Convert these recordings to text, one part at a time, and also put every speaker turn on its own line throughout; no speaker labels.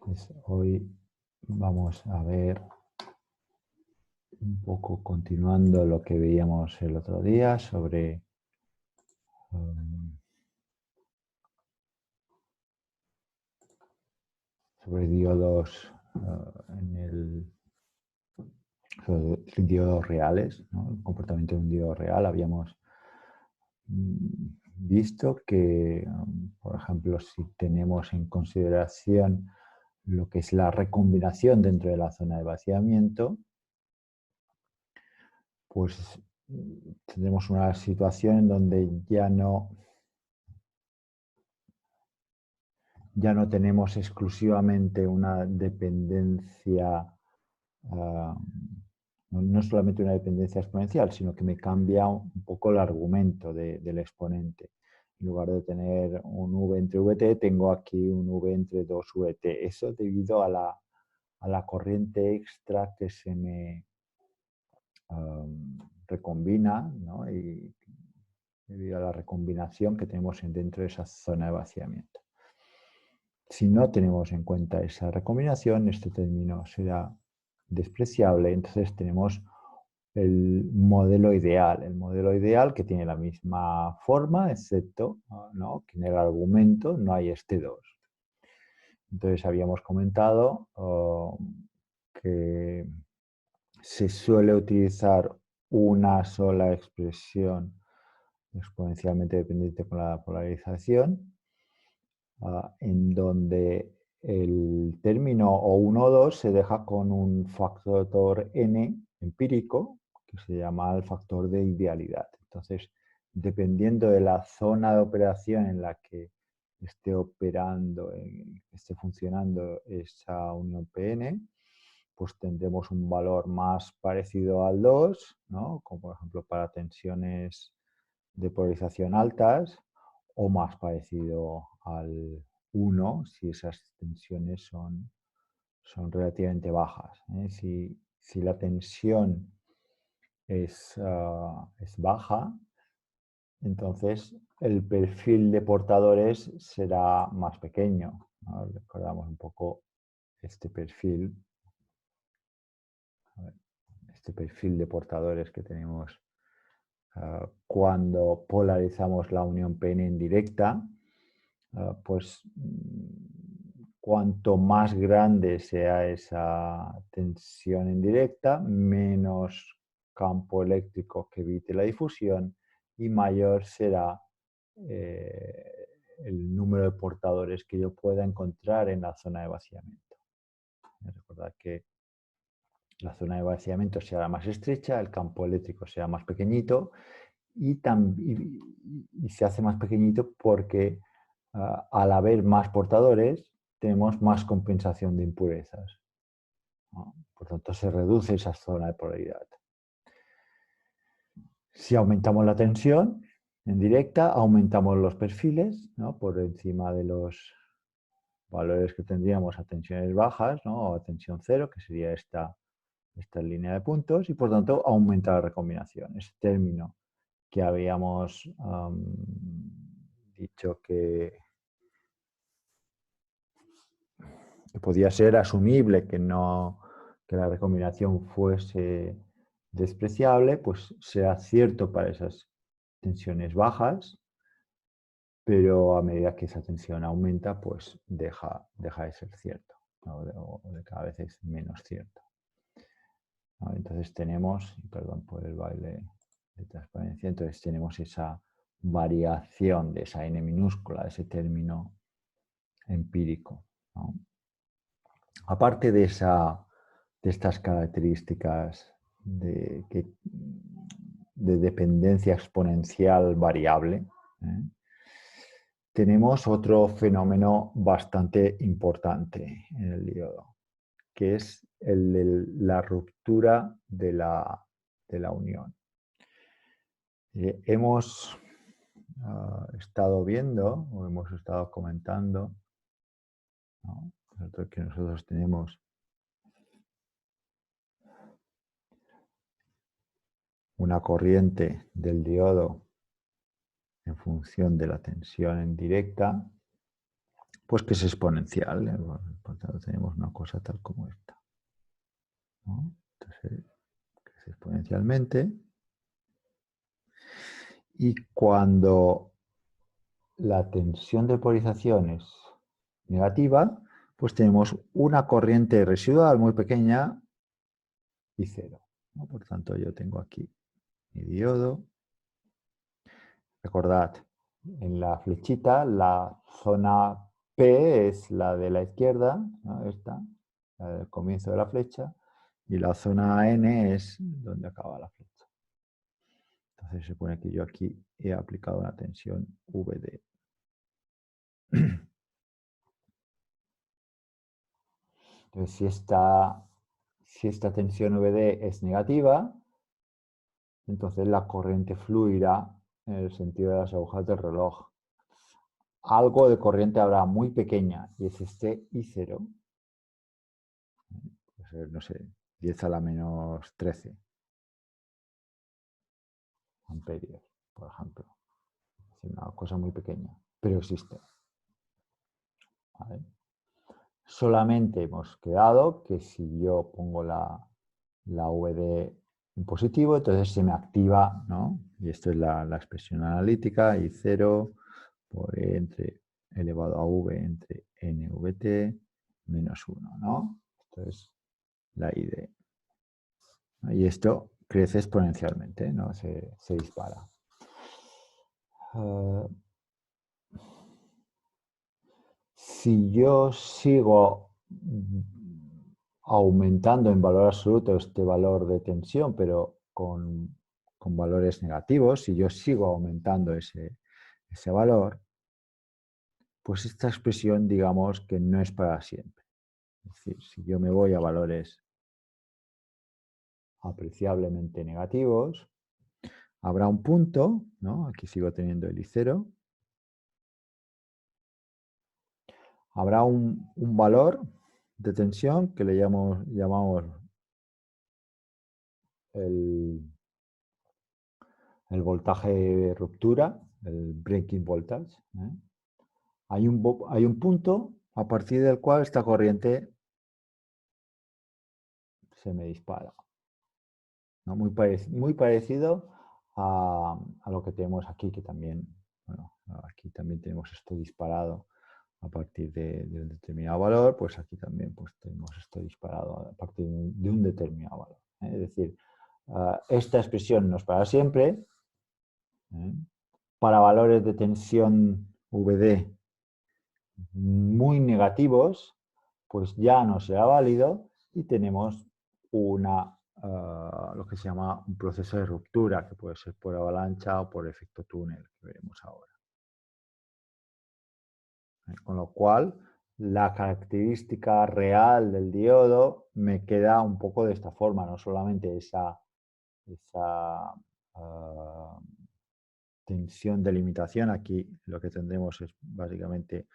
Pues hoy vamos a ver un poco continuando lo que veíamos el otro día sobre diodos sobre diodos reales, ¿no? El comportamiento de un diodo real. Habíamos visto que, por ejemplo, si tenemos en consideración lo que es la recombinación dentro de la zona de vaciamiento, pues tendremos una situación en donde ya no tenemos exclusivamente una dependencia, no solamente una dependencia exponencial, sino que me cambia un poco el argumento del exponente. En lugar de tener un v entre vt, tengo aquí un v entre 2vt. Eso debido a la corriente extra que se me recombina, ¿no? Y debido a la recombinación que tenemos dentro de esa zona de vaciamiento. Si no tenemos en cuenta esa recombinación, este término será despreciable. Entonces tenemos el modelo ideal que tiene la misma forma, excepto, ¿no?, que en el argumento no hay este 2. Entonces habíamos comentado que se suele utilizar una sola expresión exponencialmente dependiente con la polarización, en donde el término O1 o 2 se deja con un factor n empírico que se llama el factor de idealidad. Entonces, dependiendo de la zona de operación en la que esté operando, esté funcionando esa unión Pn, pues tendremos un valor más parecido al 2, ¿no?, como por ejemplo para tensiones de polarización altas, o más parecido al 1 si esas tensiones son relativamente bajas. Si la tensión es baja, entonces el perfil de portadores será más pequeño, ¿no? Recordamos un poco este perfil, de portadores que tenemos cuando polarizamos la unión Pn en directa. Pues cuanto más grande sea esa tensión en directa, menos campo eléctrico que evite la difusión y mayor será el número de portadores que yo pueda encontrar en la zona de vaciamiento. Recordad que la zona de vaciamiento será más estrecha, el campo eléctrico será más pequeñito y se hace más pequeñito porque al haber más portadores tenemos más compensación de impurezas, ¿no? Por tanto, se reduce esa zona de polaridad. Si aumentamos la tensión en directa, aumentamos los perfiles, ¿no?, por encima de los valores que tendríamos a tensiones bajas, ¿no?, o a tensión cero, que sería esta línea de puntos, y por tanto aumenta la recombinación. Ese término que habíamos dicho que podía ser asumible que la recombinación fuese despreciable, pues será cierto para esas tensiones bajas, pero a medida que esa tensión aumenta, pues deja de ser cierto, ¿no?, o de cada vez es menos cierto, ¿no? Entonces tenemos, perdón por el baile de transparencia, entonces tenemos esa variación de esa n minúscula, de ese término empírico, ¿no? Aparte de estas características de dependencia exponencial variable, tenemos otro fenómeno bastante importante en el diodo, que es el de la ruptura de la unión. Hemos estado viendo, o hemos estado comentando, ¿no?, que nosotros tenemos una corriente del diodo en función de la tensión en directa, pues que es exponencial. Por tanto, tenemos una cosa tal como esta, ¿no? Entonces, crece exponencialmente. Y cuando la tensión de polarización es negativa, pues tenemos una corriente residual muy pequeña y cero, ¿no? Por tanto, yo tengo aquí mi diodo. Recordad, en la flechita, la zona P es la de la izquierda, ¿no? Esta, la del comienzo de la flecha, y la zona N es donde acaba la flecha. Entonces se supone que yo aquí he aplicado una tensión VD. Entonces, si esta tensión VD es negativa, entonces la corriente fluirá en el sentido de las agujas del reloj. Algo de corriente habrá muy pequeña, y es este I0, pues, no sé, 10 a la menos 13 amperios, por ejemplo. Es una cosa muy pequeña, pero existe. ¿Vale? Solamente hemos quedado que si yo pongo la VD en positivo, entonces se me activa, ¿no? Y esto es la expresión analítica, I0 por E entre elevado a V entre NVT menos 1, ¿no? Esto es la ID. ¿No? Y esto crece exponencialmente, ¿no? Se dispara. Si yo sigo aumentando en valor absoluto este valor de tensión, pero con valores negativos, si yo sigo aumentando ese valor, pues esta expresión digamos que no es para siempre. Es decir, si yo me voy a valores apreciablemente negativos, habrá un punto, ¿no? Aquí sigo teniendo el I0, habrá un valor de tensión que le llamamos el voltaje de ruptura, el breaking voltage. ¿Eh? Hay un punto a partir del cual esta corriente se me dispara, ¿no? Muy parecido a lo que tenemos aquí, que también, bueno, aquí también tenemos esto disparado a partir de un determinado valor, pues aquí también pues, tenemos esto disparado a partir de un determinado valor. ¿Eh? Es decir, esta expresión no es para siempre. ¿Eh? Para valores de tensión VD muy negativos, pues ya no será válido y tenemos lo que se llama un proceso de ruptura, que puede ser por avalancha o por efecto túnel, que veremos ahora. Con lo cual, la característica real del diodo me queda un poco de esta forma, no solamente esa tensión de limitación. Aquí lo que tendremos es básicamente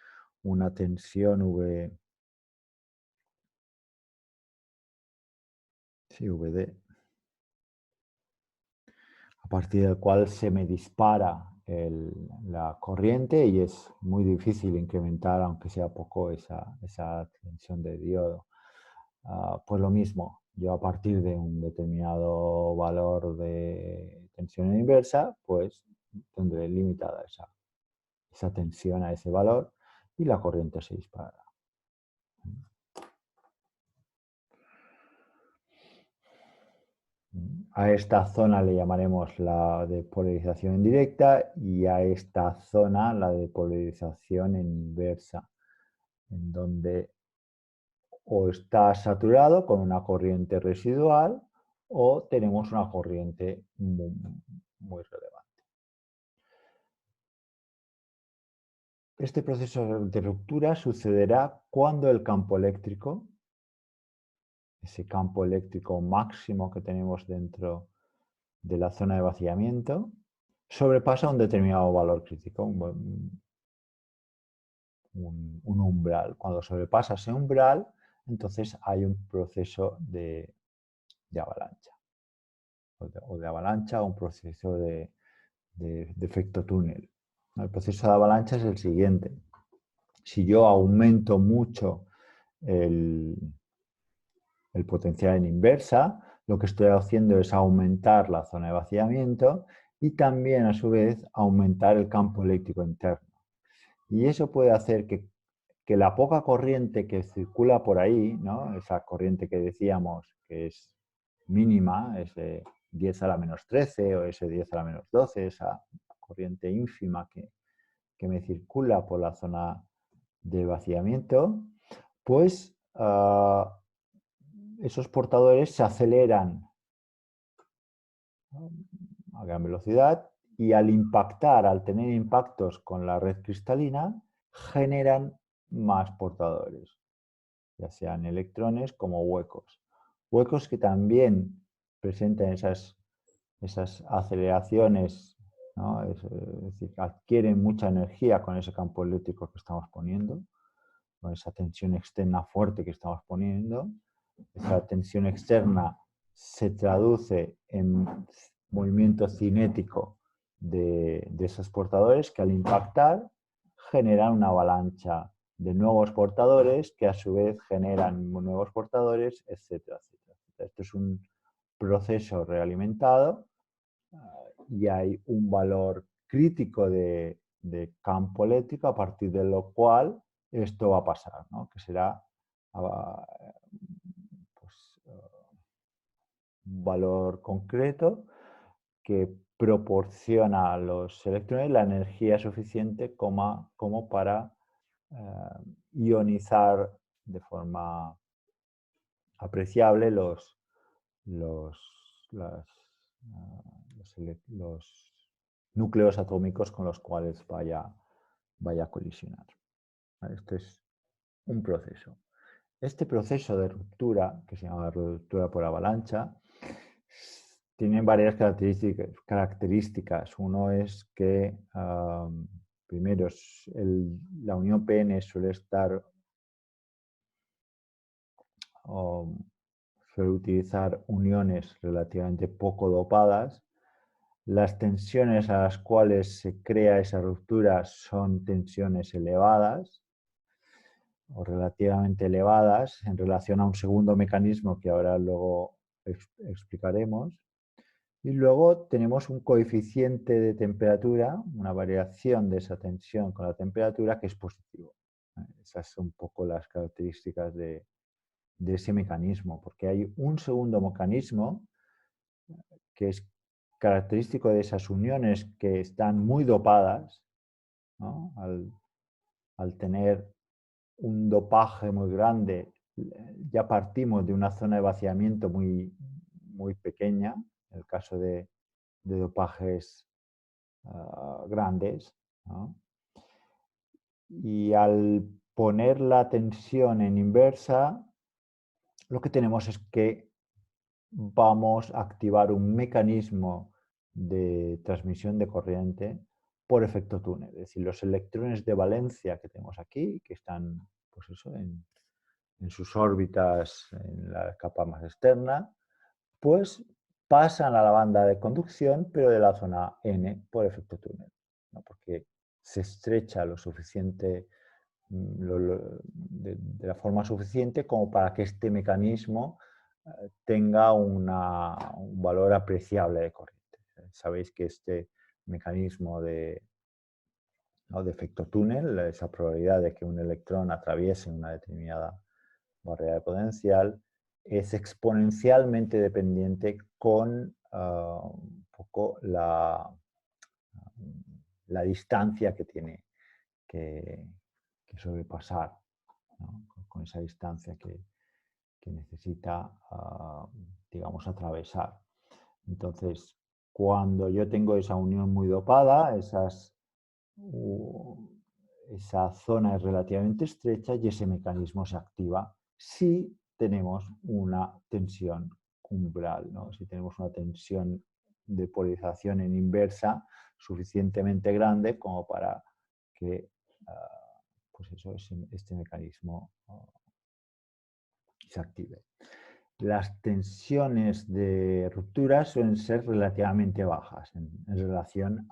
una tensión VD, a partir del cual se me dispara la corriente y es muy difícil incrementar, aunque sea poco, esa tensión de diodo. Pues lo mismo, yo a partir de un determinado valor de tensión inversa, pues tendré limitada esa tensión a ese valor y la corriente se disparará. A esta zona le llamaremos la de polarización indirecta y a esta zona la de polarización en inversa, en donde o está saturado con una corriente residual o tenemos una corriente muy relevante. Este proceso de ruptura sucederá cuando el campo eléctrico, ese campo eléctrico máximo que tenemos dentro de la zona de vaciamiento, sobrepasa un determinado valor crítico, un umbral. Cuando sobrepasa ese umbral, entonces hay un proceso de avalancha. O de avalancha o un proceso de efecto túnel. El proceso de avalancha es el siguiente. Si yo aumento mucho el potencial en inversa, lo que estoy haciendo es aumentar la zona de vaciamiento y también, a su vez, aumentar el campo eléctrico interno. Y eso puede hacer que la poca corriente que circula por ahí, ¿no? Esa corriente que decíamos que es mínima, ese 10 a la menos 13 o ese 10 a la menos 12, esa corriente ínfima que me circula por la zona de vaciamiento, pues esos portadores se aceleran a gran velocidad y al impactar, al tener impactos con la red cristalina, generan más portadores, ya sean electrones como huecos. Huecos que también presentan esas aceleraciones, ¿no? Es decir, adquieren mucha energía con ese campo eléctrico que estamos poniendo, con esa tensión externa fuerte que estamos poniendo. Esa tensión externa se traduce en movimiento cinético de esos portadores que al impactar generan una avalancha de nuevos portadores que a su vez generan nuevos portadores, etcétera, etcétera. Esto es un proceso realimentado y hay un valor crítico de campo eléctrico a partir de lo cual esto va a pasar, ¿no? Que será pues, un valor concreto que proporciona a los electrones la energía suficiente como para ionizar de forma apreciable los, las, los núcleos atómicos con los cuales vaya a colisionar. Este es un proceso. Este proceso de ruptura, que se llama ruptura por avalancha, tiene varias características. Uno es que, primero, la unión PN suele estar, suele utilizar uniones relativamente poco dopadas. Las tensiones a las cuales se crea esa ruptura son tensiones elevadas o relativamente elevadas en relación a un segundo mecanismo que ahora luego explicaremos. Y luego tenemos un coeficiente de temperatura, una variación de esa tensión con la temperatura que es positivo. Esas son un poco las características de ese mecanismo, porque hay un segundo mecanismo que es característico de esas uniones que están muy dopadas, ¿no? Al tener un dopaje muy grande, ya partimos de una zona de vaciamiento muy pequeña, en el caso de dopajes grandes, ¿no? Y al poner la tensión en inversa, lo que tenemos es que vamos a activar un mecanismo de transmisión de corriente por efecto túnel. Es decir, los electrones de valencia que tenemos aquí, que están pues eso, en sus órbitas en la capa más externa, pues pasan a la banda de conducción, pero de la zona N por efecto túnel, ¿no? Porque se estrecha lo suficiente, de la forma suficiente como para que este mecanismo tenga un valor apreciable de corriente. Sabéis que este mecanismo ¿no? de efecto túnel, esa probabilidad de que un electrón atraviese una determinada barrera de potencial, es exponencialmente dependiente con un poco la distancia que tiene que, que sobrepasar, ¿no? Con esa distancia que necesita, digamos, atravesar. Entonces, cuando yo tengo esa unión muy dopada, esa zona es relativamente estrecha y ese mecanismo se activa si tenemos una tensión umbral, ¿no? Si tenemos una tensión de polarización en inversa suficientemente grande como para que pues eso, este mecanismo se active. Las tensiones de ruptura suelen ser relativamente bajas en relación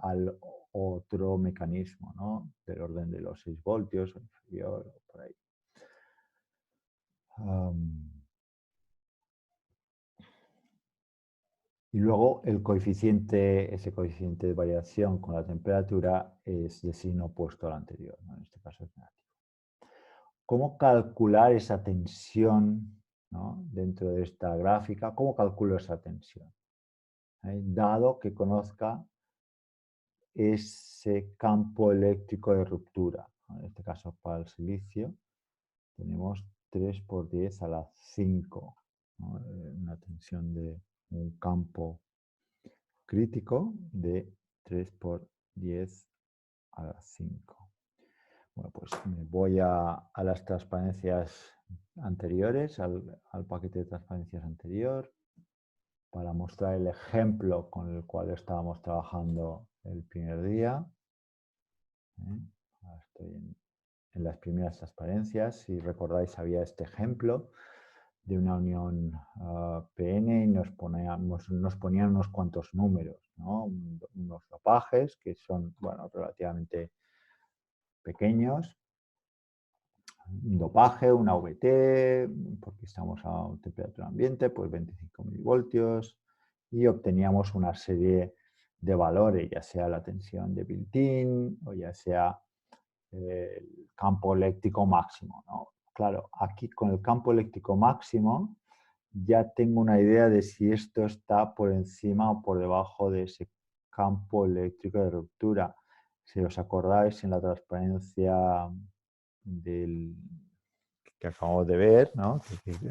otro mecanismo, ¿no? Del orden de los 6 voltios o inferior, o por ahí. Y luego el coeficiente, ese coeficiente de variación con la temperatura es de signo opuesto al anterior, ¿no? En este caso es negativo. ¿Cómo calcular esa tensión, ¿no? Dentro de esta gráfica? ¿Cómo calculo esa tensión? Dado que conozca ese campo eléctrico de ruptura. En este caso para el silicio tenemos 3 por 10 a la 5, ¿no? Una tensión de un campo crítico de 3 por 10 a la 5. Bueno, pues me voy a las transparencias anteriores, al paquete de transparencias anterior, para mostrar el ejemplo con el cual estábamos trabajando el primer día. Ahora estoy en las primeras transparencias. Si recordáis, había este ejemplo de una unión PN y nos ponían unos cuantos números, ¿no? Unos dopajes que son, bueno, relativamente pequeños. Un dopaje, una VT, porque estamos a temperatura ambiente, pues 25 milivoltios, y obteníamos una serie de valores, ya sea la tensión de built-in o ya sea el campo eléctrico máximo, ¿no? Claro, aquí con el campo eléctrico máximo ya tengo una idea de si esto está por encima o por debajo de ese campo eléctrico de ruptura. Si os acordáis en la transparencia que acabamos de ver, ¿no?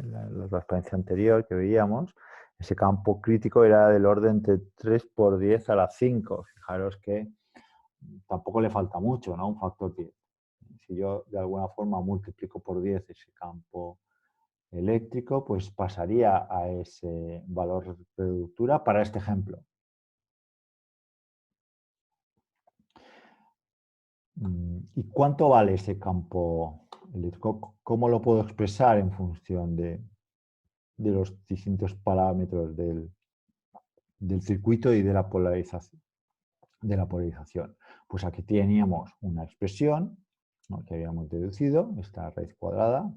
La transparencia anterior que veíamos, ese campo crítico era del orden de 3 por 10 a la 5. Fijaros que tampoco le falta mucho, ¿no? Un factor 10. Si yo de alguna forma multiplico por 10 ese campo eléctrico, pues pasaría a ese valor de ruptura para este ejemplo. ¿Y cuánto vale ese campo eléctrico? ¿Cómo lo puedo expresar en función de los distintos parámetros del circuito y de la polarización? Pues aquí teníamos una expresión, ¿no?, que habíamos deducido, esta raíz cuadrada,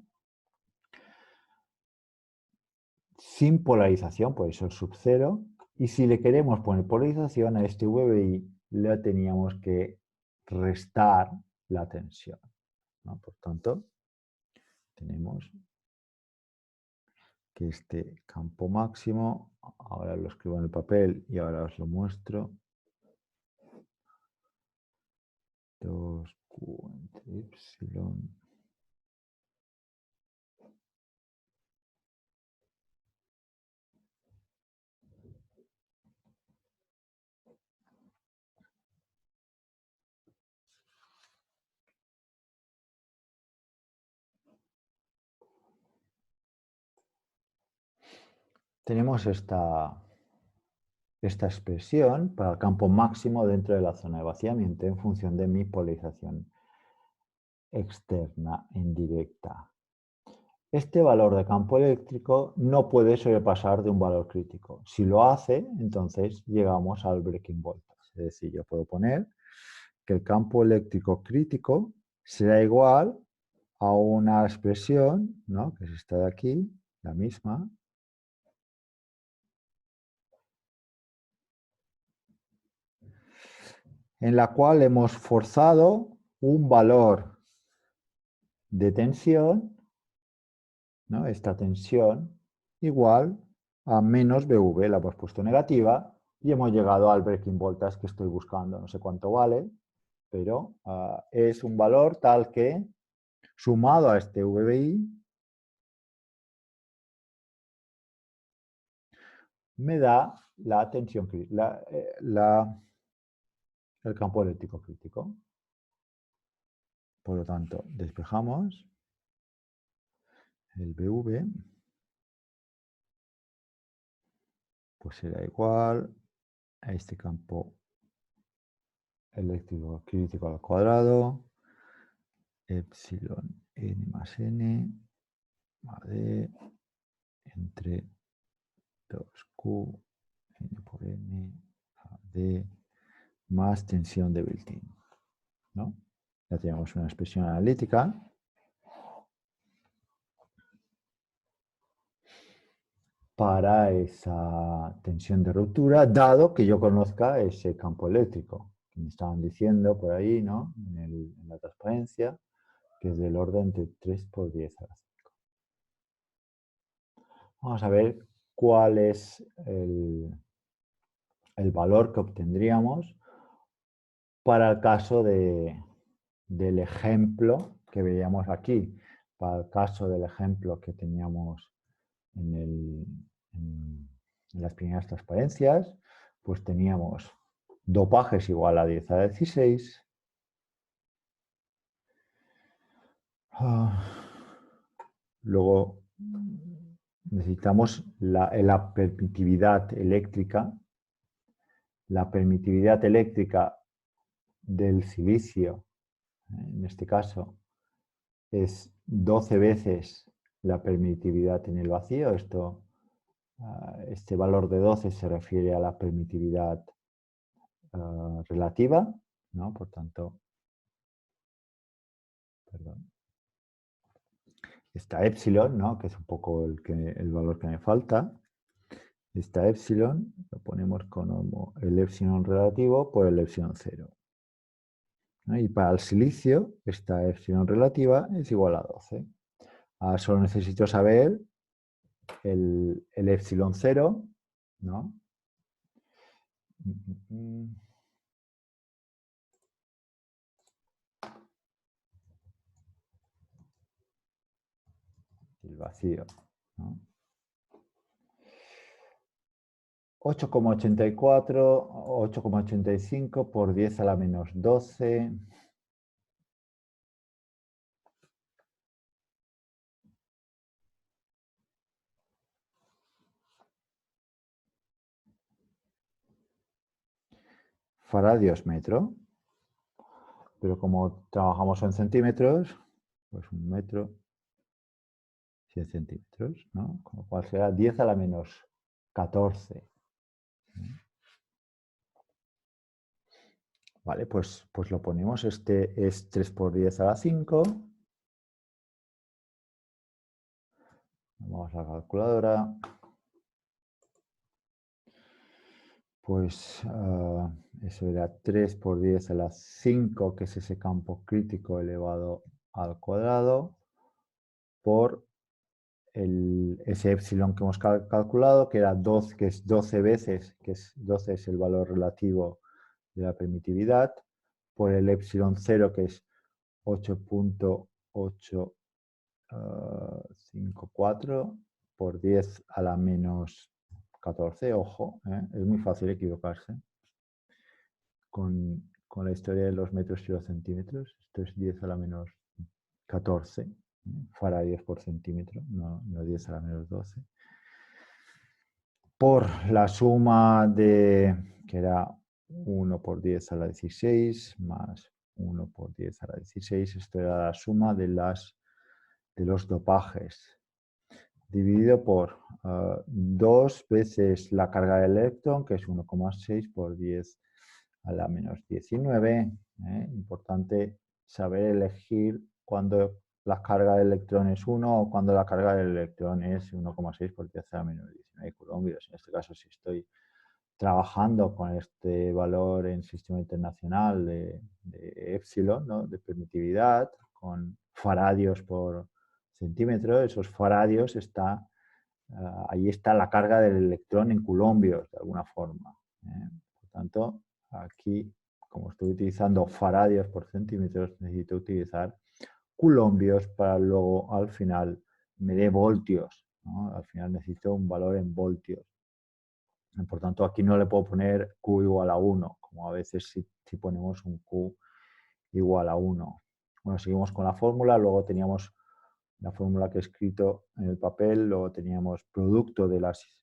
sin polarización, por eso el sub 0, y si le queremos poner polarización a este VBI, le teníamos que restar la tensión, ¿no? Por tanto, tenemos que este campo máximo, ahora lo escribo en el papel y ahora os lo muestro, 2Q entre epsilon. Tenemos esta expresión para el campo máximo dentro de la zona de vaciamiento en función de mi polarización externa indirecta. Este valor de campo eléctrico no puede sobrepasar de un valor crítico. Si lo hace, entonces llegamos al breaking voltage. Es decir, yo puedo poner que el campo eléctrico crítico será igual a una expresión, ¿no?, que es esta de aquí, la misma, en la cual hemos forzado un valor de tensión, ¿no?, esta tensión igual a menos BV, la hemos puesto negativa y hemos llegado al breaking voltage que estoy buscando. No sé cuánto vale, pero es un valor tal que, sumado a este VBI, me da la tensión, el campo eléctrico crítico. Por lo tanto, despejamos el BV, pues será igual a este campo eléctrico crítico al cuadrado, epsilon n más n, a d, entre 2q n por n, a d, más tensión de built-in, ¿no? Ya tenemos una expresión analítica. Para esa tensión de ruptura, dado que yo conozca ese campo eléctrico. Que me estaban diciendo por ahí, ¿no? En la transparencia, que es del orden de 3 por 10 a la 5. Vamos a ver cuál es el valor que obtendríamos para el caso del ejemplo que veíamos aquí, para el caso del ejemplo que teníamos en las primeras transparencias, pues teníamos dopajes igual a 10 a la 16. Luego necesitamos la permitividad eléctrica. La permitividad eléctrica del silicio, en este caso, es 12 veces la permitividad en el vacío. Este valor de 12 se refiere a la permitividad relativa, ¿no? Por tanto, perdón, esta epsilon, ¿no? Que es un poco el valor que me falta. Esta epsilon lo ponemos como el epsilon relativo por el epsilon 0. ¿No? Y para el silicio, esta epsilon relativa es igual a 12. Ahora solo necesito saber el epsilon 0, ¿no? El vacío, ¿no? 8,84, 8,85 por 10 a la menos 12. Faradios metro. Pero como trabajamos en centímetros, pues 1 metro, 100 centímetros, ¿no? Con lo cual será 10 a la menos 14. Vale, pues lo ponemos. Este es 3 por 10 a la 5. Vamos a la calculadora. Pues eso era 3 por 10 a la 5, que es ese campo crítico elevado al cuadrado, por ese epsilon que hemos calculado, que era 12, que es 12 veces, que es 12 es el valor relativo de la permitividad, por el epsilon 0, que es 8,854 por 10 a la menos 14. Ojo, es muy fácil equivocarse con la historia de los metros y los centímetros. Esto es 10 a la menos 14 faradios por centímetro, no 10 a la menos 12. Por la suma que era 1 por 10 a la 16 más 1 por 10 a la 16, esto era la suma de los dopajes, dividido por 2 veces la carga del electrón, que es 1,6 por 10 a la menos 19. Importante saber elegir cuando la carga del electrón es 1 o cuando la carga del electrón es 1,6 por 10 a la menos 19 coulombios. En este caso, si estoy trabajando con este valor en sistema internacional de epsilon, ¿no? De permitividad, con faradios por centímetro, esos faradios ahí está la carga del electrón en coulombios, de alguna forma. Por tanto, aquí, como estoy utilizando faradios por centímetros, necesito utilizar coulombios para luego, al final, me dé voltios, ¿no? Al final necesito un valor en voltios. Por tanto, aquí no le puedo poner Q igual a 1, como a veces si ponemos un Q igual a 1. Bueno, seguimos con la fórmula, luego teníamos la fórmula que he escrito en el papel, luego teníamos producto de los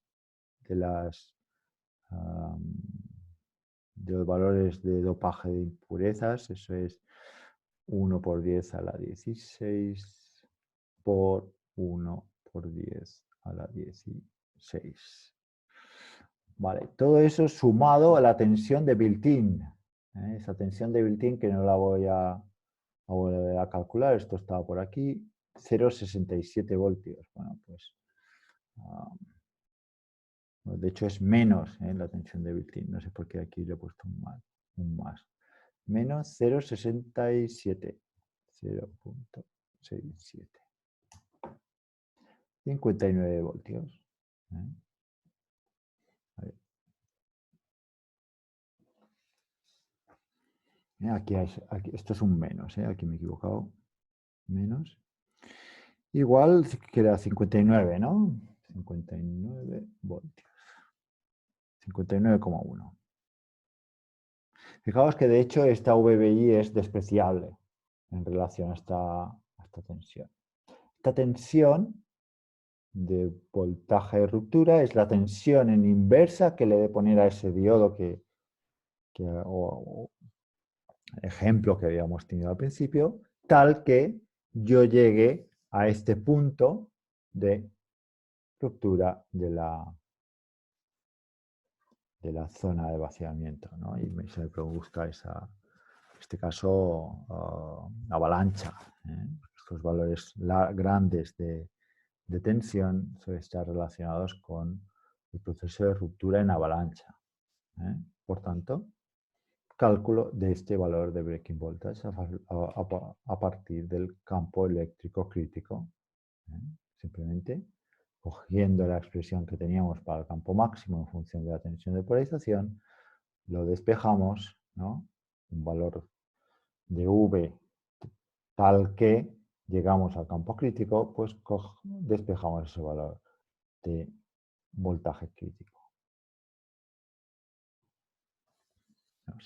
valores de dopaje de impurezas, eso es 1 por 10 a la 16 por 1 por 10 a la 16. Vale, todo eso sumado a la tensión de built-in. Esa tensión de built-in que no la voy a volver a calcular, esto estaba por aquí, 0,67 voltios. Bueno, pues de hecho es menos la tensión de built-in, no sé por qué aquí le he puesto un más. Menos 0,67. 0,67. 59 voltios. Aquí, esto es un menos, aquí me he equivocado. Menos. Igual que era 59, ¿no? 59 voltios. 59,1. Fijaos que de hecho esta VBI es despreciable en relación a esta tensión. Esta tensión de voltaje de ruptura es la tensión en inversa que le he de poner a ese diodo o ejemplo que habíamos tenido al principio, tal que yo llegue a este punto de ruptura de la zona de vaciamiento, ¿no? Y se me busca en este caso, avalancha. Estos valores grandes de tensión suelen estar relacionados con el proceso de ruptura en avalancha. Por tanto, cálculo de este valor de breaking voltage a partir del campo eléctrico crítico. Simplemente cogiendo la expresión que teníamos para el campo máximo en función de la tensión de polarización, lo despejamos, ¿no? Un valor de V tal que llegamos al campo crítico, pues despejamos ese valor de voltaje crítico.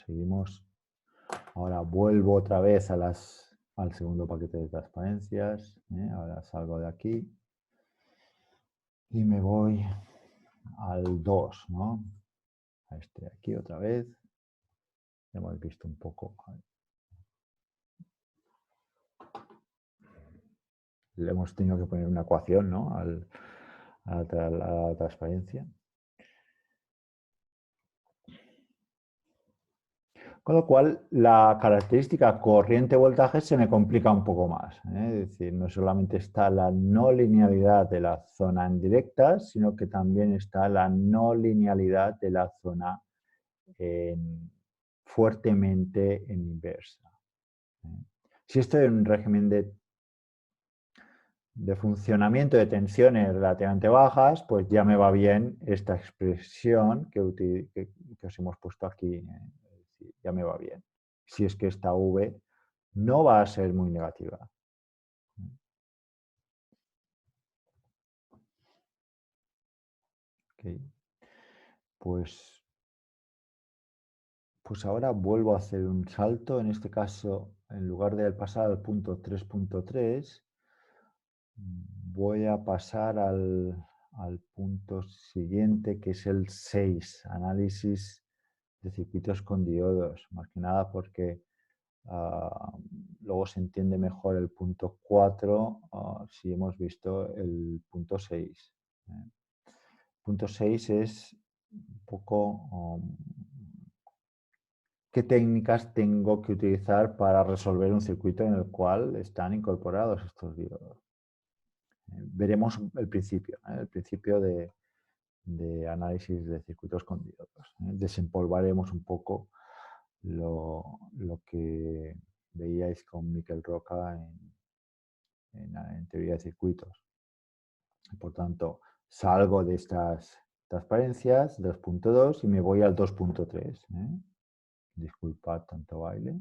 Seguimos. Ahora vuelvo otra vez al segundo paquete de transparencias. Ahora salgo de aquí y me voy al 2, ¿no? A este de aquí otra vez. Hemos visto un poco. Le hemos tenido que poner una ecuación, ¿no? a la transparencia. Con lo cual, la característica corriente-voltaje se me complica un poco más. Es decir, no solamente está la no linealidad de la zona en directa, sino que también está la no linealidad de la zona fuertemente en inversa. Si estoy en un régimen de funcionamiento de tensiones relativamente bajas, pues ya me va bien esta expresión que os hemos puesto aquí. Ya me va bien. Si es que esta V no va a ser muy negativa. Okay. Pues ahora vuelvo a hacer un salto. En este caso, en lugar de pasar al punto 3.3, voy a pasar al punto siguiente, que es el 6, análisis de circuitos con diodos. Más que nada porque luego se entiende mejor el punto 4 si hemos visto el punto 6. Punto 6 es un poco qué técnicas tengo que utilizar para resolver un circuito en el cual están incorporados estos diodos. Veremos el principio de análisis de circuitos con diodos. Desempolvaremos un poco lo que veíais con Miquel Roca en teoría de circuitos. Por tanto, salgo de estas transparencias 2.2 y me voy al 2.3. Disculpad tanto baile.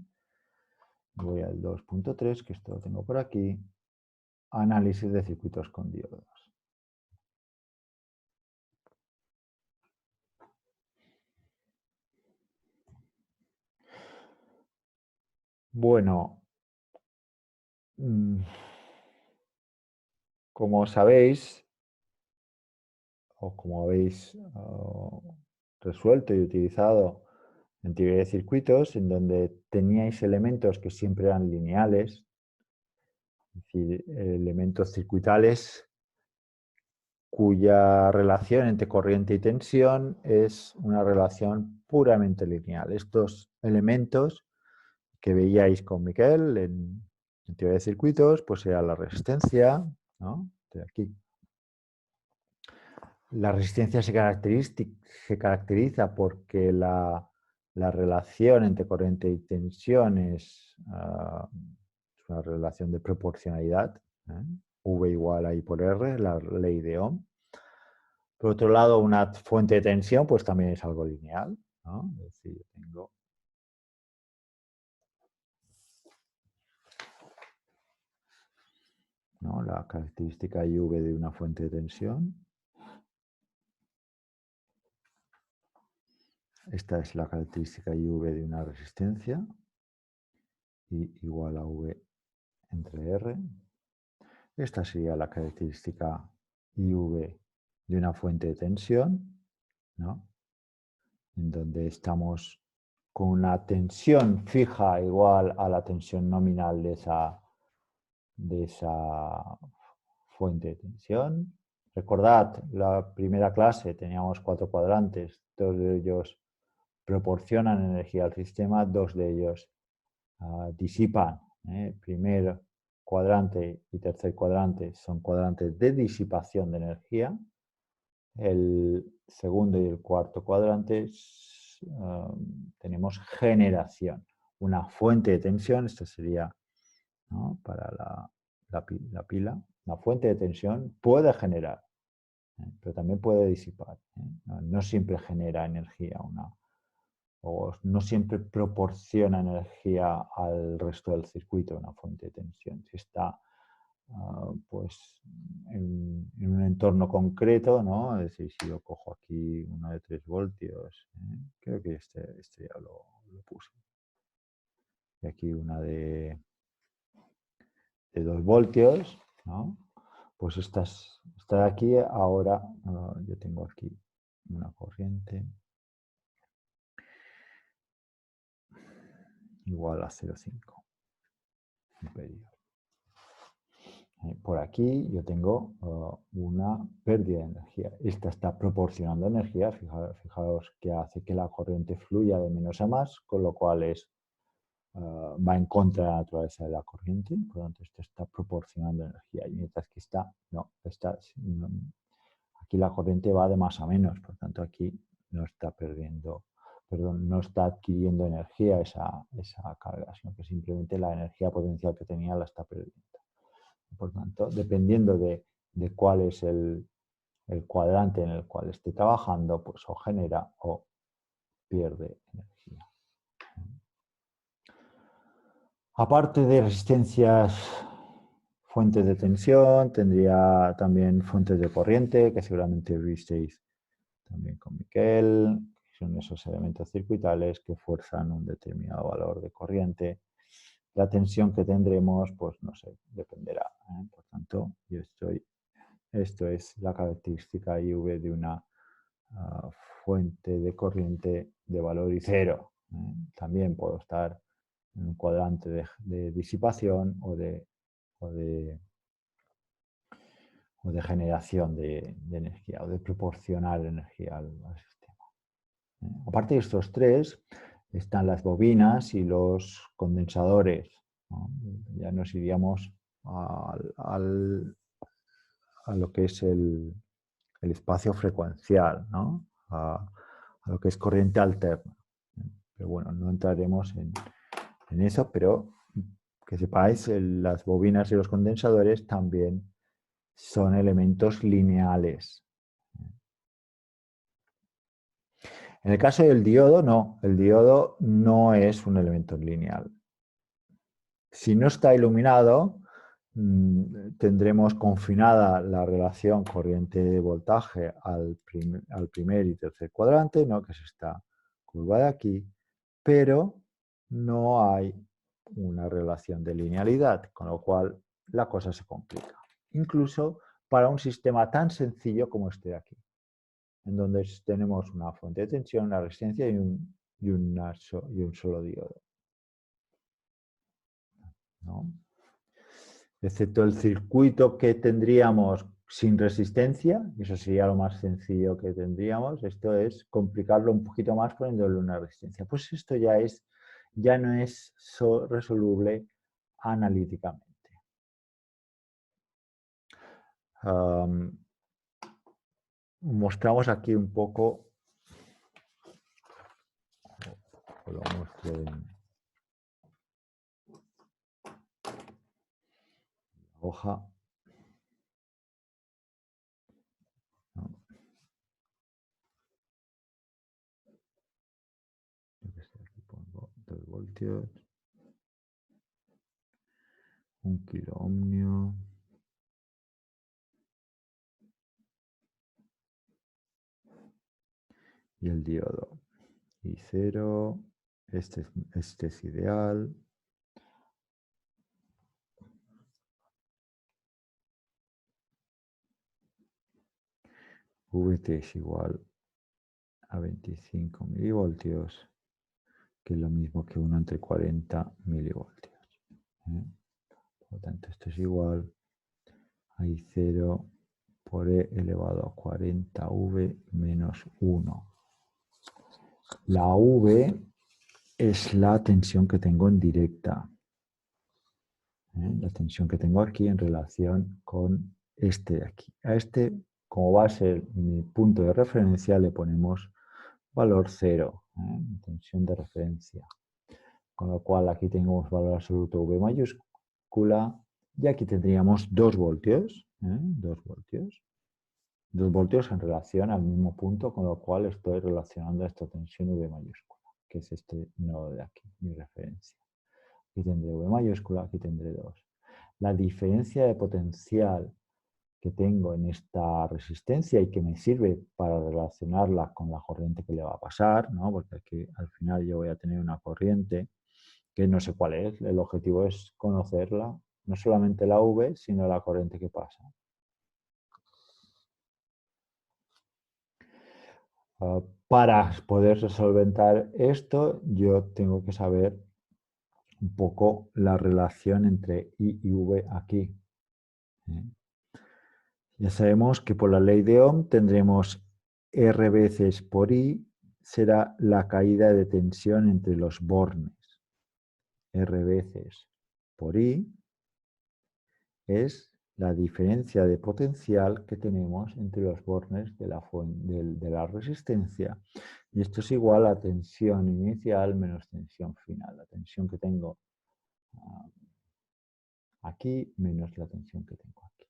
Voy al 2.3, que esto lo tengo por aquí. Análisis de circuitos con diodos. Bueno, como sabéis, o como habéis resuelto y utilizado en teoría de circuitos, en donde teníais elementos que siempre eran lineales, es decir, elementos circuitales cuya relación entre corriente y tensión es una relación puramente lineal. Estos elementos que veíais con Miquel en teoría de circuitos, pues era la resistencia, ¿no? De aquí. La resistencia se caracteriza porque la relación entre corriente y tensión es una relación de proporcionalidad, ¿eh? V igual a I por R, la ley de Ohm. Por otro lado, una fuente de tensión pues también es algo lineal, ¿no? Es decir, yo tengo ¿no? la característica IV de una fuente de tensión. Esta es la característica IV de una resistencia, I igual a V entre R. Esta sería la característica IV de una fuente de tensión, ¿no? En donde estamos con una tensión fija igual a la tensión nominal de esa fuente de tensión. Recordad, la primera clase teníamos 4 cuadrantes, 2 de ellos proporcionan energía al sistema, 2 de ellos disipan. Primer cuadrante y tercer cuadrante son cuadrantes de disipación de energía. El segundo y el cuarto cuadrante tenemos generación. Una fuente de tensión, esta sería, ¿no?, para la pila. Una fuente de tensión puede generar, pero también puede disipar. No siempre genera energía o no siempre proporciona energía al resto del circuito una fuente de tensión. Si está pues en un entorno concreto, ¿no? Es decir, si yo cojo aquí uno de 3 voltios, creo que este ya lo puse. Y aquí una de 2 voltios, ¿no? Pues esta de aquí ahora, yo tengo aquí una corriente igual a 0,5 amperios. Por aquí yo tengo una pérdida de energía. Esta está proporcionando energía. Fijaos que hace que la corriente fluya de menos a más, con lo cual va en contra de la naturaleza de la corriente. Por lo tanto, esto está proporcionando energía. Y mientras que aquí la corriente va de más a menos. Por lo tanto, aquí no está no está adquiriendo energía esa carga, sino que simplemente la energía potencial que tenía la está perdiendo. Por tanto, dependiendo de cuál es el cuadrante en el cual esté trabajando, pues o genera o pierde energía. Aparte de resistencias, fuentes de tensión, tendría también fuentes de corriente, que seguramente visteis también con Miquel, que son esos elementos circuitales que fuerzan un determinado valor de corriente. La tensión que tendremos, pues no sé, dependerá. Por tanto, esto es la característica IV de una fuente de corriente de valor I0. También puedo estar en un cuadrante de disipación o de generación de energía o de proporcionar energía al sistema. Aparte de estos tres, están las bobinas y los condensadores, ¿no? Ya nos iríamos a lo que es el espacio frecuencial, ¿no? A lo que es corriente alterna. Pero bueno, no entraremos en eso, pero que sepáis, las bobinas y los condensadores también son elementos lineales. En el caso del diodo, no. El diodo no es un elemento lineal. Si no está iluminado, tendremos confinada la relación corriente-voltaje al primer y tercer cuadrante, ¿no?, que es esta curva de aquí, pero no hay una relación de linealidad, con lo cual la cosa se complica. Incluso para un sistema tan sencillo como este de aquí, en donde tenemos una fuente de tensión, una resistencia y un solo diodo, ¿no? Excepto el circuito que tendríamos sin resistencia, y eso sería lo más sencillo que tendríamos. Esto es complicarlo un poquito más poniéndole una resistencia. Pues esto ya no es resoluble analíticamente. Mostramos aquí un poco, lo muestro en la hoja. No. Aquí pongo 2 voltios, 1 kilo ohmio. Y el diodo. Y 0. Este es ideal. VT es igual a 25 milivoltios, que es lo mismo que 1 entre 40 milivoltios. Por lo tanto, esto es igual a I0 por E elevado a 40V menos 1. La V es la tensión que tengo en directa. La tensión que tengo aquí en relación con este de aquí. A este, como va a ser mi punto de referencia, le ponemos valor 0, tensión de referencia. Con lo cual aquí tenemos valor absoluto V mayúscula y aquí tendríamos 2 voltios. 2 voltios. 2 voltios en relación al mismo punto, con lo cual estoy relacionando esta tensión V mayúscula, que es este nodo de aquí, mi referencia. Aquí tendré V mayúscula, aquí tendré 2. La diferencia de potencial que tengo en esta resistencia y que me sirve para relacionarla con la corriente que le va a pasar, ¿no? Porque aquí al final yo voy a tener una corriente que no sé cuál es. El objetivo es conocerla, no solamente la V, sino la corriente que pasa. Para poder solventar esto, yo tengo que saber un poco la relación entre I y V aquí. Ya sabemos que por la ley de Ohm tendremos R veces por I será la caída de tensión entre los bornes. R veces por I es la diferencia de potencial que tenemos entre los bornes de la resistencia. Y esto es igual a tensión inicial menos tensión final. La tensión que tengo aquí menos la tensión que tengo aquí.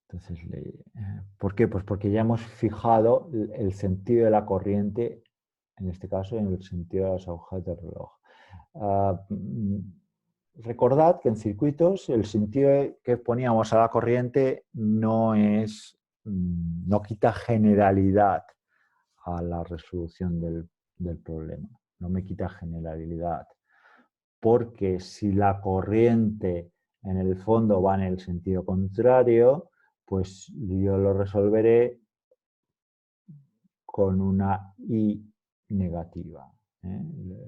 Entonces, ¿por qué? Pues porque ya hemos fijado el sentido de la corriente, en este caso en el sentido de las agujas del reloj. Recordad que en circuitos el sentido que poníamos a la corriente no quita generalidad a la resolución del problema. No me quita generalidad. Porque si la corriente en el fondo va en el sentido contrario, pues yo lo resolveré con una I negativa.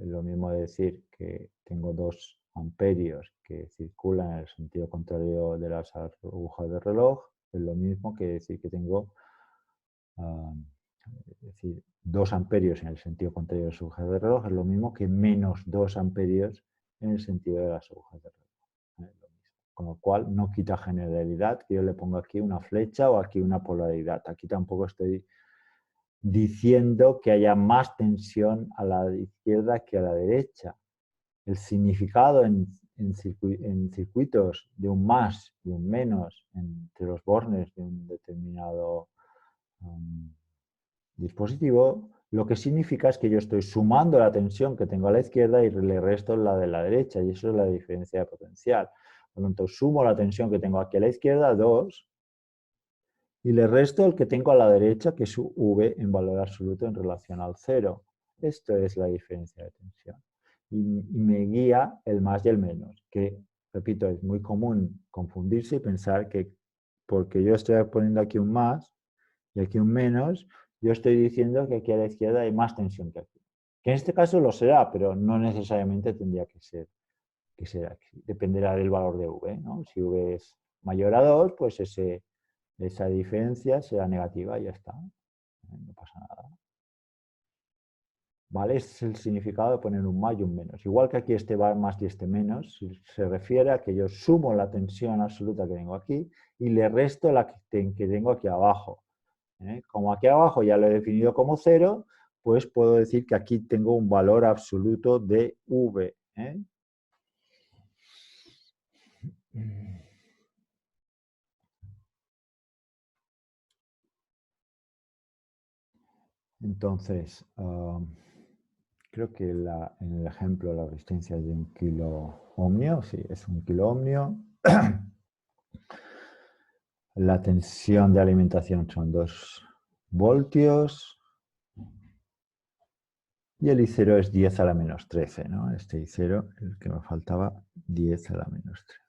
Lo mismo decir que tengo 2 amperios que circulan en el sentido contrario de las agujas del reloj, es lo mismo que decir que tengo 2 amperios en el sentido contrario de las agujas del reloj, es lo mismo que menos 2 amperios en el sentido de las agujas del reloj. Con lo cual no quita generalidad, que yo le pongo aquí una flecha o aquí una polaridad. Aquí tampoco estoy diciendo que haya más tensión a la izquierda que a la derecha. El significado en circuitos de un más y un menos entre los bornes de un determinado dispositivo, lo que significa es que yo estoy sumando la tensión que tengo a la izquierda y le resto la de la derecha, y eso es la diferencia de potencial. Por lo tanto, sumo la tensión que tengo aquí a la izquierda, 2, y le resto el que tengo a la derecha, que es V en valor absoluto en relación al 0. Esto es la diferencia de tensión. Y me guía el más y el menos, que, repito, es muy común confundirse y pensar que porque yo estoy poniendo aquí un más y aquí un menos, yo estoy diciendo que aquí a la izquierda hay más tensión que aquí. Que en este caso lo será, pero no necesariamente tendría que ser aquí. Dependerá del valor de V, ¿no? Si V es mayor a 2, pues ese esa diferencia será negativa y ya está. No pasa nada. ¿Vale? Es el significado de poner un más y un menos. Igual que aquí este más y este menos, se refiere a que yo sumo la tensión absoluta que tengo aquí y le resto la que tengo aquí abajo. Como aquí abajo ya lo he definido como cero, pues puedo decir que aquí tengo un valor absoluto de V. Entonces, creo que en el ejemplo la resistencia es de 1 kilo ohmio, sí, es 1 kilo ohmio. La tensión de alimentación son 2 voltios. Y el I0 es 10 a la menos 13, ¿no? Este I0, el que me faltaba, 10 a la menos 13.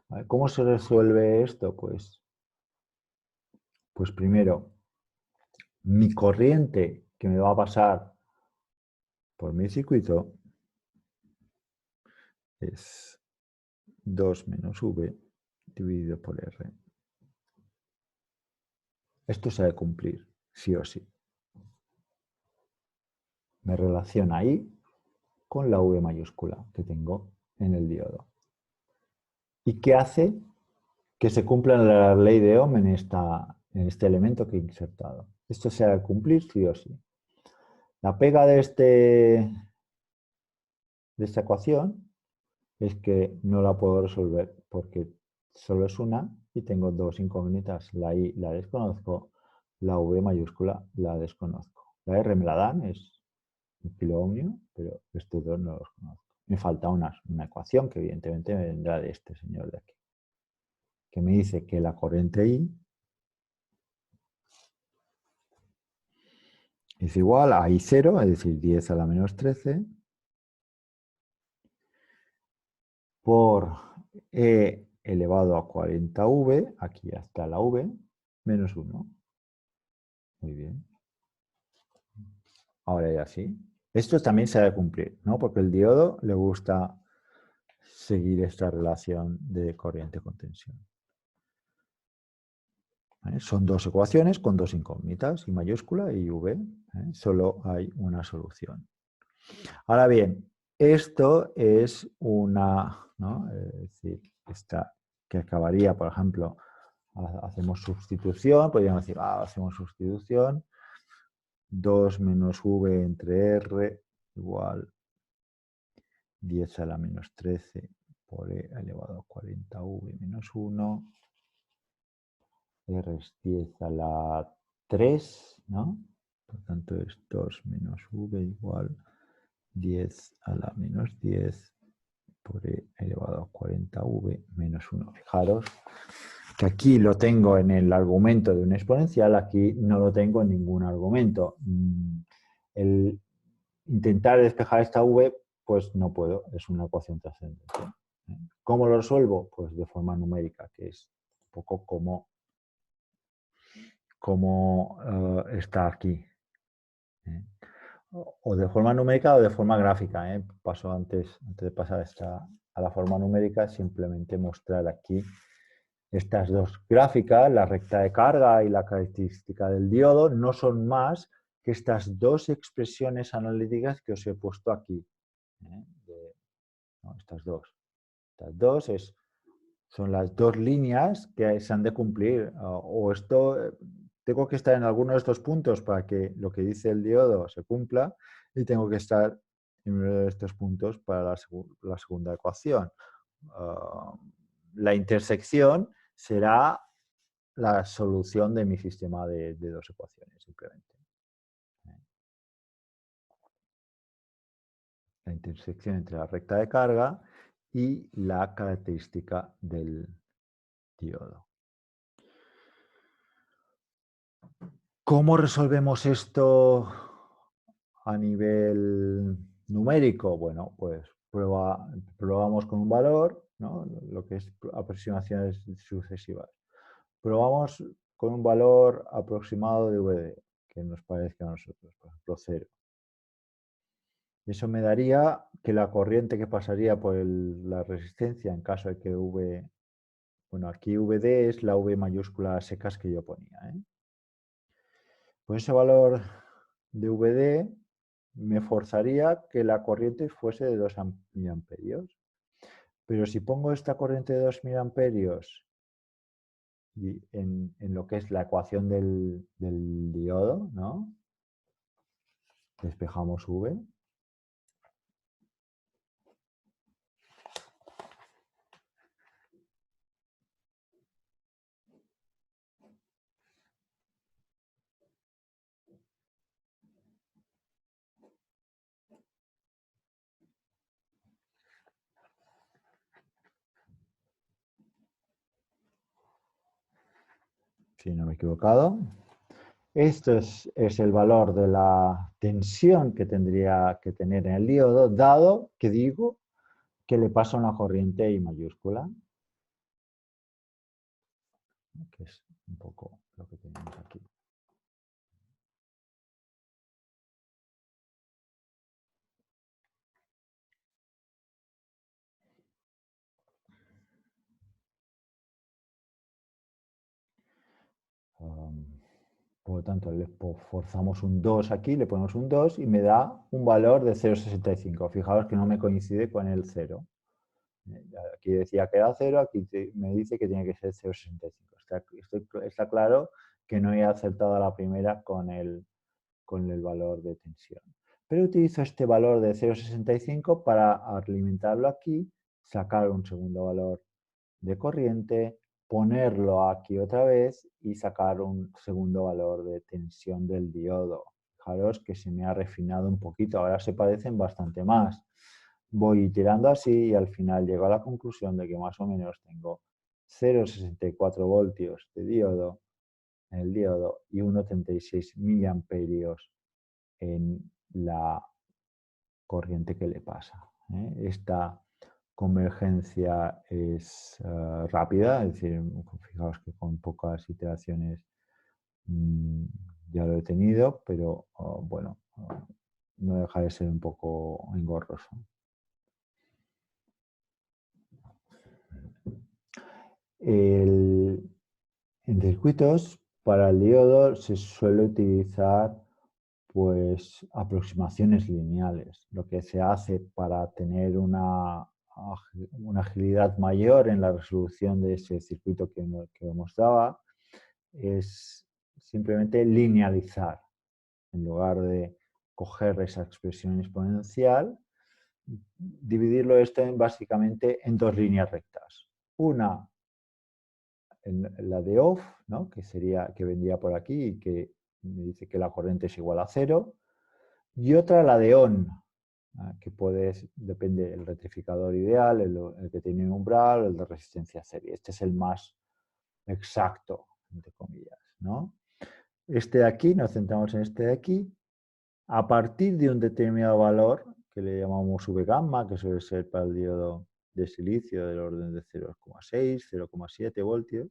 ¿Vale? ¿Cómo se resuelve esto? Pues primero, mi corriente que me va a pasar por mi circuito es 2 menos V dividido por R. Esto se ha de cumplir, sí o sí. Me relaciona ahí con la V mayúscula que tengo en el diodo. ¿Y qué hace? Que se cumpla la ley de Ohm en este elemento que he insertado. Esto se ha de cumplir sí o sí. La pega de esta ecuación es que no la puedo resolver porque solo es una y tengo dos incógnitas. La I la desconozco, la V mayúscula la desconozco. La R me la dan, es 1 kilo ohmio, pero estos dos no los conozco. Me falta una ecuación que evidentemente me vendrá de este señor de aquí, que me dice que la corriente I es igual a I0, es decir, 10 a la menos 13, por E elevado a 40V, aquí ya está la V, menos 1. Muy bien. Ahora ya sí. Esto también se ha de cumplir, ¿no? Porque el diodo le gusta seguir esta relación de corriente con tensión. Son dos ecuaciones con dos incógnitas, I mayúscula y V. Solo hay una solución. Ahora bien, esto es una, ¿no? Es decir, esta que acabaría, por ejemplo, hacemos sustitución, podríamos decir, hacemos sustitución, 2 menos V entre R igual 10 a la menos 13 por E elevado a 40V menos 1, R es 10 a la 3, ¿no? Por tanto es 2 menos V igual 10 a la menos 10 por E elevado a 40V menos 1. Fijaros que aquí lo tengo en el argumento de un exponencial, aquí no lo tengo en ningún argumento. El intentar despejar esta V, pues no puedo, es una ecuación trascendente. ¿Cómo lo resuelvo? Pues de forma numérica, que es un poco como está aquí. O de forma numérica o de forma gráfica. Paso antes de pasar a la forma numérica, simplemente mostrar aquí estas dos gráficas, la recta de carga y la característica del diodo, no son más que estas dos expresiones analíticas que os he puesto aquí. No, estas dos. Estas dos son las dos líneas que se han de cumplir. O esto, tengo que estar en alguno de estos puntos para que lo que dice el diodo se cumpla y tengo que estar en uno de estos puntos para la segunda ecuación. La intersección será la solución de mi sistema de dos ecuaciones, simplemente. La intersección entre la recta de carga y la característica del diodo. ¿Cómo resolvemos esto a nivel numérico? Bueno, pues probamos con un valor, ¿no? Lo que es aproximaciones sucesivas. Probamos con un valor aproximado de VD, que nos parezca a nosotros, por ejemplo, 0. Eso me daría que la corriente que pasaría por la resistencia en caso de que V Bueno, aquí VD es la V mayúscula a secas que yo ponía, ¿eh? Pues ese valor de VD me forzaría que la corriente fuese de 2 miliamperios. Pero si pongo esta corriente de 2 miliamperios en lo que es la ecuación del diodo, ¿no? Despejamos V. Si no me he equivocado. Esto es el valor de la tensión que tendría que tener en el diodo, dado que digo que le pasa una corriente I mayúscula, que es un poco lo que tenemos aquí. Por lo tanto, le forzamos un 2 aquí, le ponemos un 2 y me da un valor de 0,65. Fijaos que no me coincide con el 0. Aquí decía que era 0, aquí me dice que tiene que ser 0,65. Está claro que no he acertado a la primera con el valor de tensión. Pero utilizo este valor de 0,65 para alimentarlo aquí, sacar un segundo valor de corriente, ponerlo aquí otra vez y sacar un segundo valor de tensión del diodo. Fijaros que se me ha refinado un poquito, ahora se parecen bastante más. Voy tirando así y al final llego a la conclusión de que más o menos tengo 0,64 voltios de diodo en el diodo y 1,36 miliamperios en la corriente que le pasa, ¿eh? Esta convergencia es rápida, es decir, fijaos que con pocas iteraciones ya lo he tenido, pero bueno, no deja de ser un poco engorroso. En circuitos, para el diodo se suele utilizar pues aproximaciones lineales. Lo que se hace para tener una agilidad mayor en la resolución de ese circuito que mostraba es simplemente linealizar. En lugar de coger esa expresión exponencial, dividirlo esto básicamente en dos líneas rectas. Una en la de off, ¿no? Que vendría por aquí y que me dice que la corriente es igual a 0, y otra la de on, que depende del rectificador ideal, el que tiene un umbral, o el de resistencia serie. Este es el más exacto, entre comillas, ¿no? Este de aquí, nos centramos en este de aquí, a partir de un determinado valor, que le llamamos V gamma, que suele ser para el diodo de silicio del orden de 0,6, 0,7 voltios,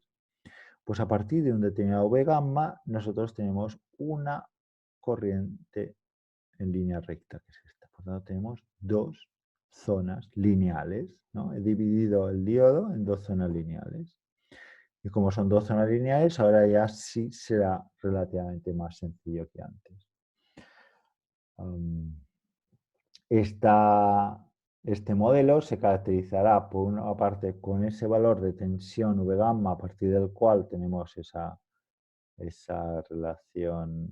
pues a partir de un determinado V gamma, nosotros tenemos una corriente en línea recta, que es esta. Por lo tanto, tenemos dos zonas lineales, ¿no? He dividido el diodo en dos zonas lineales. Y como son dos zonas lineales, ahora ya sí será relativamente más sencillo que antes. Este modelo se caracterizará por una parte con ese valor de tensión V gamma a partir del cual tenemos esa relación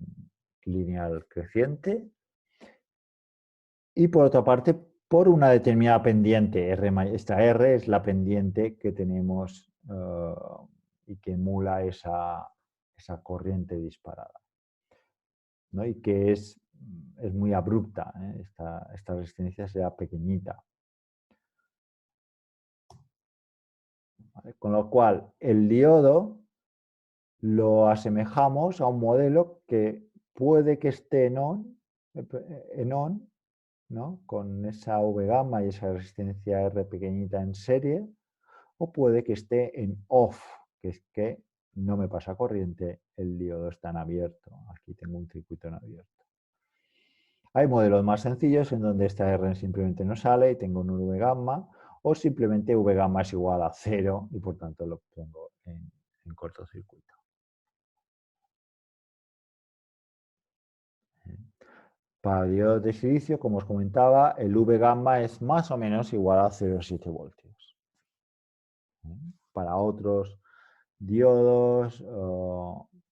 lineal creciente, y por otra parte por una determinada pendiente. Esta R es la pendiente que tenemos y que emula esa corriente disparada, ¿no? Y que es muy abrupta, ¿eh? Esta resistencia será pequeñita. ¿Vale? Con lo cual, el diodo lo asemejamos a un modelo que puede que esté en on, ¿no? Con esa V gamma y esa resistencia R pequeñita en serie, o puede que esté en off, que es que no me pasa corriente, el diodo está en abierto. Aquí tengo un circuito en abierto. Hay modelos más sencillos en donde esta R simplemente no sale y tengo un V gamma, o simplemente V gamma es igual a 0 y por tanto lo pongo en cortocircuito. Para diodos de silicio, como os comentaba, el V gamma es más o menos igual a 0,7 voltios. Para otros diodos,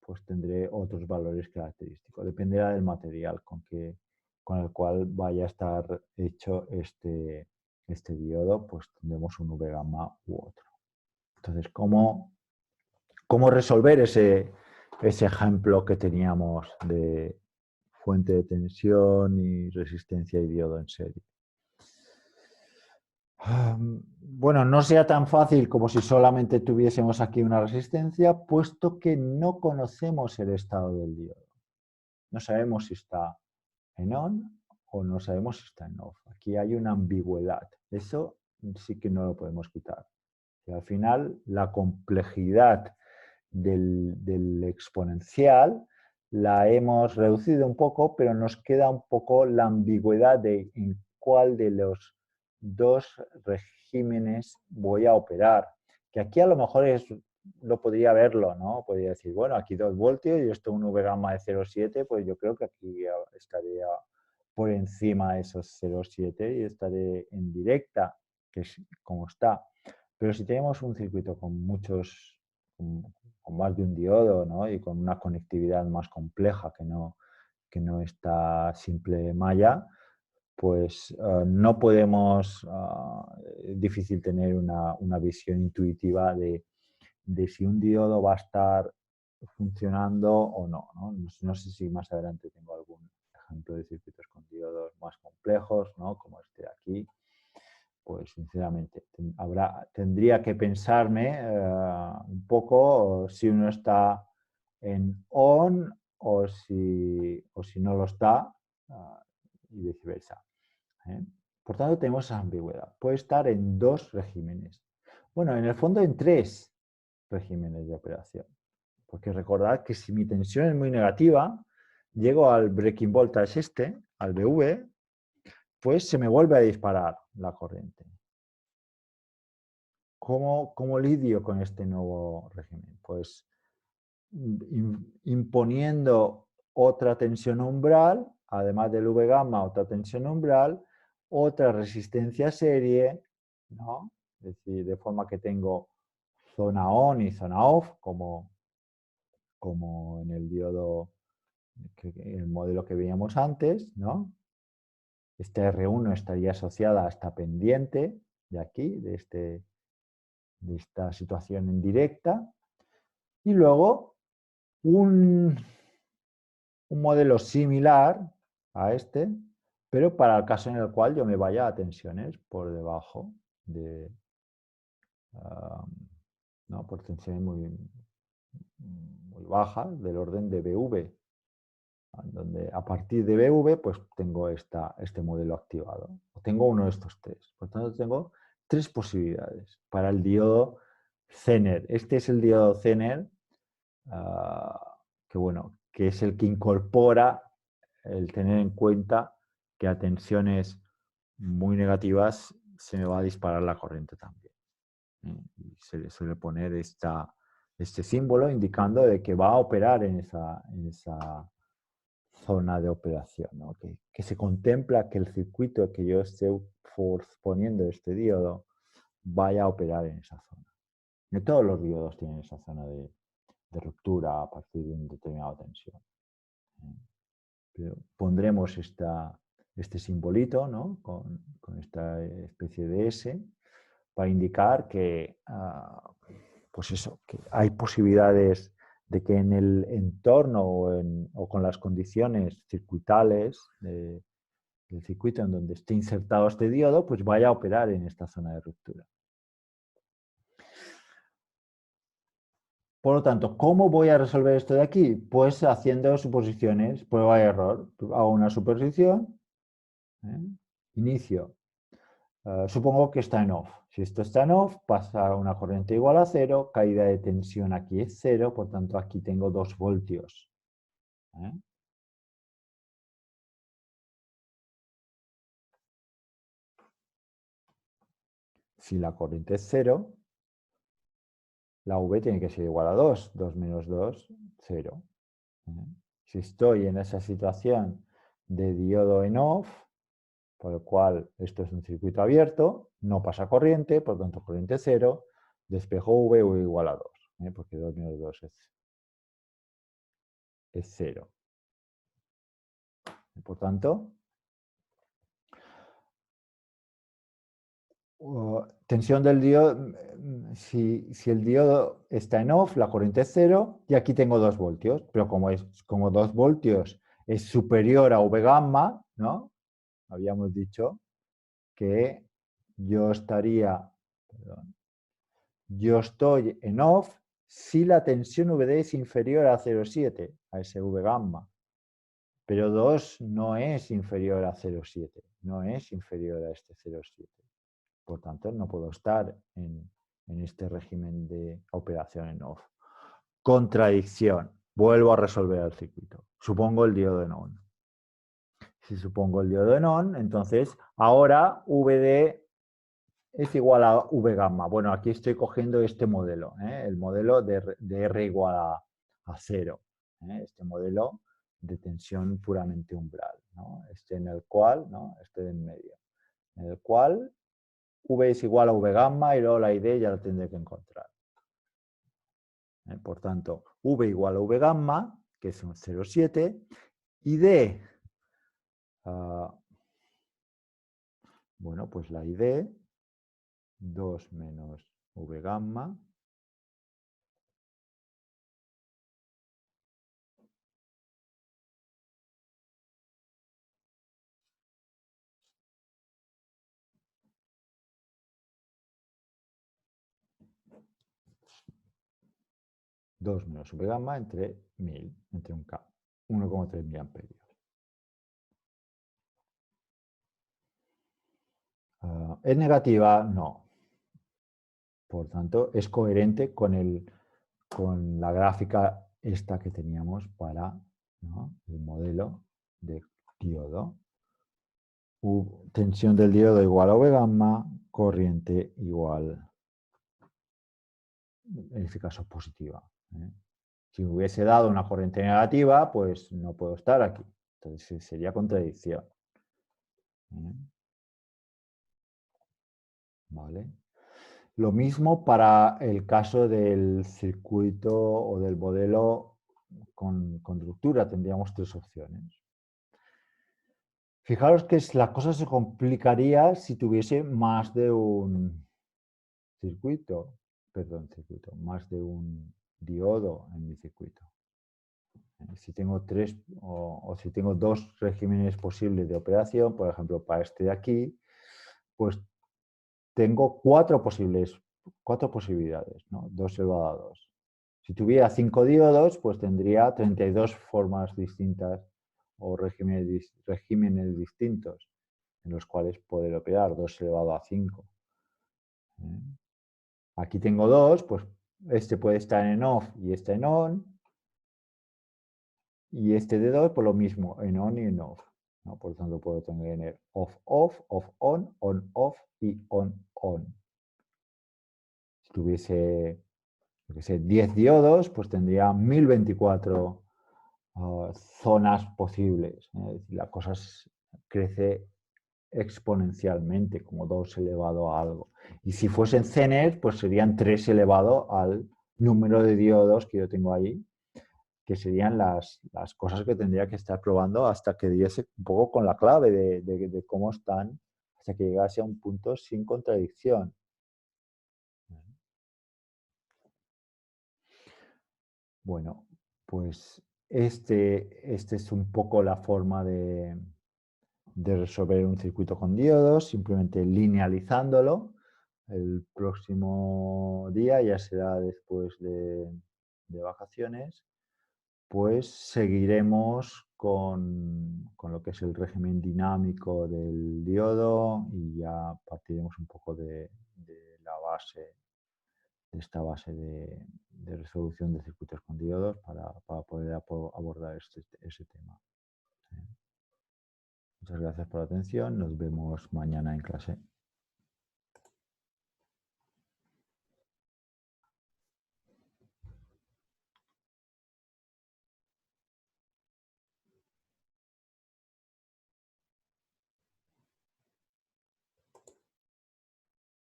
pues tendré otros valores característicos. Dependerá del material con el cual vaya a estar hecho este diodo, pues tendremos un V gamma u otro. Entonces, ¿cómo resolver ese ejemplo que teníamos de fuente de tensión y resistencia y diodo en serie? Bueno, no sea tan fácil como si solamente tuviésemos aquí una resistencia, puesto que no conocemos el estado del diodo. No sabemos si está en on o no sabemos si está en off. Aquí hay una ambigüedad. Eso sí que no lo podemos quitar. Y al final, la complejidad del exponencial la hemos reducido un poco, pero nos queda un poco la ambigüedad de en cuál de los dos regímenes voy a operar. Que aquí a lo mejor lo podría verlo, ¿no? Podría decir, bueno, aquí 2 voltios y esto un V gamma de 0,7, pues yo creo que aquí estaría por encima de esos 0,7 y estaré en directa, que es como está. Pero si tenemos un circuito con muchos, con más de un diodo, ¿no? Y con una conectividad más compleja que no esta simple malla, pues no podemos, es difícil tener una visión intuitiva de si un diodo va a estar funcionando o no, ¿no? No sé si más adelante tengo algún ejemplo de circuitos con diodos más complejos, ¿no? Como este de aquí. Pues sinceramente, tendría que pensarme un poco si uno está en on o si no lo está y viceversa. ¿Eh? Por tanto, tenemos esa ambigüedad. Puede estar en dos regímenes. Bueno, en el fondo en tres regímenes de operación. Porque recordad que si mi tensión es muy negativa, llego al breaking voltage al BV, pues se me vuelve a disparar la corriente. ¿Cómo lidio con este nuevo régimen? Pues imponiendo otra tensión umbral, además del V gamma, otra tensión umbral, otra resistencia serie, ¿no? Es decir, de forma que tengo zona on y zona off, como en el diodo, el modelo que veíamos antes, ¿no? Este R1 estaría asociada a esta pendiente de aquí, de esta situación en directa, y luego un modelo similar a este, pero para el caso en el cual yo me vaya a tensiones por debajo de, ¿no? Por tensiones muy bajas del orden de BV, donde a partir de BV pues tengo este modelo activado. Tengo uno de estos tres. Por tanto, tengo tres posibilidades para el diodo Zener. Este es el diodo Zener, que bueno, que es el que incorpora el tener en cuenta que a tensiones muy negativas se me va a disparar la corriente también. Y se le suele poner este símbolo indicando de que va a operar en esa zona de operación, ¿no? Que se contempla que el circuito que yo esté poniendo este diodo vaya a operar en esa zona. No todos los diodos tienen esa zona de ruptura a partir de una determinada tensión. Pero pondremos este simbolito, ¿no? con esta especie de S para indicar que, pues eso, que hay posibilidades de que en el entorno o con las condiciones circuitales del circuito en donde esté insertado este diodo, pues vaya a operar en esta zona de ruptura. Por lo tanto, ¿cómo voy a resolver esto de aquí? Pues haciendo suposiciones, prueba y error. Hago una suposición, inicio. Supongo que está en off. Si esto está en off, pasa una corriente igual a 0, caída de tensión aquí es 0, por tanto aquí tengo 2 voltios. Si la corriente es 0, la V tiene que ser igual a 2. 2 menos 2, 0. Si estoy en esa situación de diodo en off, por el cual esto es un circuito abierto, no pasa corriente, por lo tanto corriente 0, despejo V igual a 2, porque 2 menos 2 es 0. Por tanto, tensión del diodo, si el diodo está en off, la corriente es 0 y aquí tengo 2 voltios, pero como 2 voltios es superior a V gamma, ¿no? Habíamos dicho que yo estoy en off si la tensión VD es inferior a 0,7, a ese V gamma. Pero 2 no es inferior a 0,7, no es inferior a este 0,7. Por tanto, no puedo estar en este régimen de operación en off. Contradicción. Vuelvo a resolver el circuito. Supongo el diodo en on. Si supongo el diodo en on, entonces ahora VD es igual a V gamma. Bueno, aquí estoy cogiendo este modelo, el modelo de R igual a 0. Este modelo de tensión puramente umbral, ¿no? Este en el cual, ¿no? Este de en medio, en el cual V es igual a V gamma y luego la ID ya la tendré que encontrar. Por tanto, V igual a V gamma, que es un 0,7, y D, bueno, pues la ID, 2 menos V gamma, dos menos V gamma entre 1000, entre un K, 1,3 miliamperios. ¿Es negativa? No. Por tanto, es coherente con la gráfica esta que teníamos para, ¿no?, el modelo de diodo. Tensión del diodo igual a V gamma, corriente igual, en este caso positiva. Si hubiese dado una corriente negativa, pues no puedo estar aquí. Entonces sería contradicción. ¿Vale? Lo mismo para el caso del circuito o del modelo con ruptura. Tendríamos 3 opciones. Fijaros que la cosa se complicaría si tuviese más de un circuito, más de un diodo en mi circuito. Si tengo 3 o si tengo 2 regímenes posibles de operación, por ejemplo, para este de aquí, pues tengo 4 posibilidades, ¿no? 2 elevado a 2. Si tuviera 5 diodos, pues tendría 32 formas distintas o regímenes distintos en los cuales poder operar, 2 elevado a 5. Aquí tengo 2, pues este puede estar en off y este en on. Y este de 2, por lo mismo, en on y en off, ¿no? Por lo tanto, puedo tener off-off, off-on, on-off y on-on. Si tuviese, yo qué sé, 10 diodos, pues tendría 1024 zonas posibles. Es decir, la cosa crece exponencialmente, como 2 elevado a algo. Y si fuesen Zener, pues serían 3 elevado al número de diodos que yo tengo ahí, que serían las cosas que tendría que estar probando hasta que diese un poco con la clave de cómo están, hasta que llegase a un punto sin contradicción. Bueno, pues este es un poco la forma de resolver un circuito con diodos, simplemente linealizándolo. El próximo día, ya será después de vacaciones, pues seguiremos con lo que es el régimen dinámico del diodo y ya partiremos un poco de la base, de esta base de resolución de circuitos con diodos para poder abordar ese tema. Muchas gracias por la atención. Nos vemos mañana en clase.